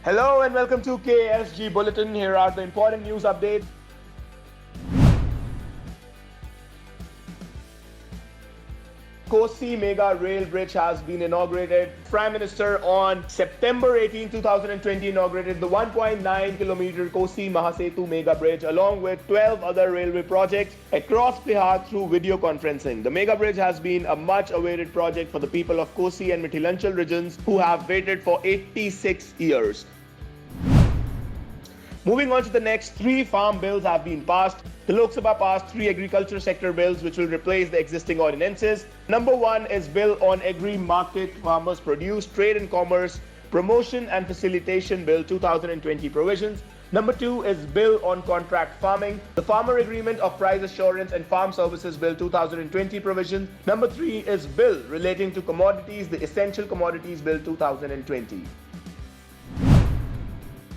Hello and welcome to KSG Bulletin. Here are the important news updates. Kosi Mega Rail Bridge has been inaugurated. Prime Minister on September 18, 2020 inaugurated the 1.9 kilometer Kosi Mahasetu Mega Bridge along with 12 other railway projects across Bihar through video conferencing. The Mega Bridge has been a much awaited project for the people of Kosi and Mithilanchal regions who have waited for 86 years. Moving on to the next, 3 farm bills have been passed. The Lok Sabha passed 3 agriculture sector bills which will replace the existing ordinances. Number 1 is Bill on Agri-Market Farmers Produce, Trade and Commerce, Promotion and Facilitation Bill 2020 provisions. Number 2 is Bill on Contract Farming, the Farmer Agreement of Price Assurance and Farm Services Bill 2020 provisions. Number 3 is Bill relating to commodities, the Essential Commodities Bill 2020.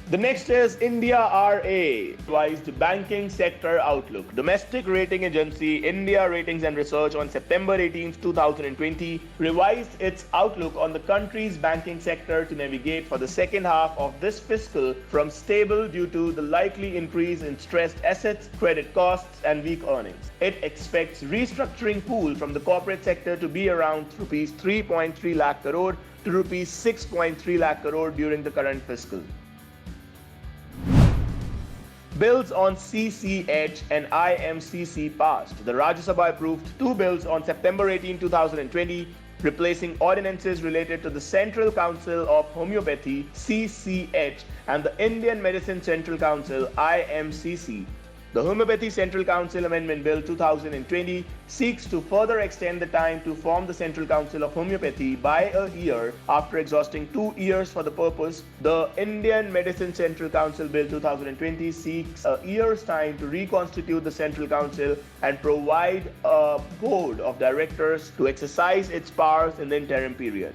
The next is India RA, revised banking sector outlook. Domestic rating agency India Ratings and Research on September 18, 2020 revised its outlook on the country's banking sector to navigate for the second half of this fiscal from stable due to the likely increase in stressed assets, credit costs and weak earnings. It expects restructuring pool from the corporate sector to be around rupees 3.3 lakh crore to rupees 6.3 lakh crore during the current fiscal. Bills on CCH and IMCC passed. The Rajya Sabha approved 2 bills on September 18, 2020, replacing ordinances related to the Central Council of Homeopathy (CCH) and the Indian Medicine Central Council (IMCC). The Homeopathy Central Council Amendment Bill 2020 seeks to further extend the time to form the Central Council of Homeopathy by a year after exhausting 2 years for the purpose. The Indian Medicine Central Council Bill 2020 seeks a year's time to reconstitute the Central Council and provide a board of directors to exercise its powers in the interim period.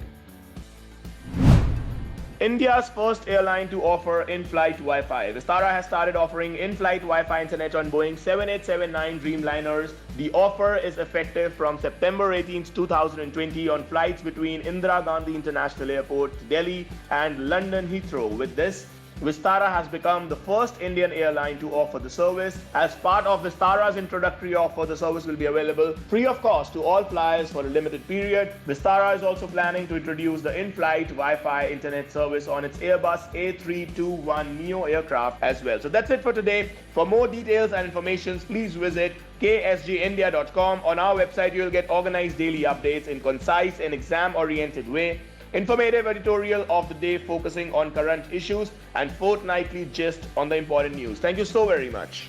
India's first airline to offer in-flight Wi-Fi. Vistara has started offering in-flight Wi-Fi internet on Boeing 7879 Dreamliners. The offer is effective from September 18, 2020 on flights between Indira Gandhi International Airport, Delhi and London Heathrow. With this, Vistara has become the first Indian airline to offer the service. As part of Vistara's introductory offer, the service will be available free of cost to all flyers for a limited period. Vistara is also planning to introduce the in-flight Wi-Fi internet service on its Airbus A321neo aircraft as well. So that's it for today. For more details and information, please visit ksgindia.com. On our website, you'll get organized daily updates in concise and exam-oriented way, informative editorial of the day focusing on current issues, and fortnightly gist on the important news. Thank you so very much.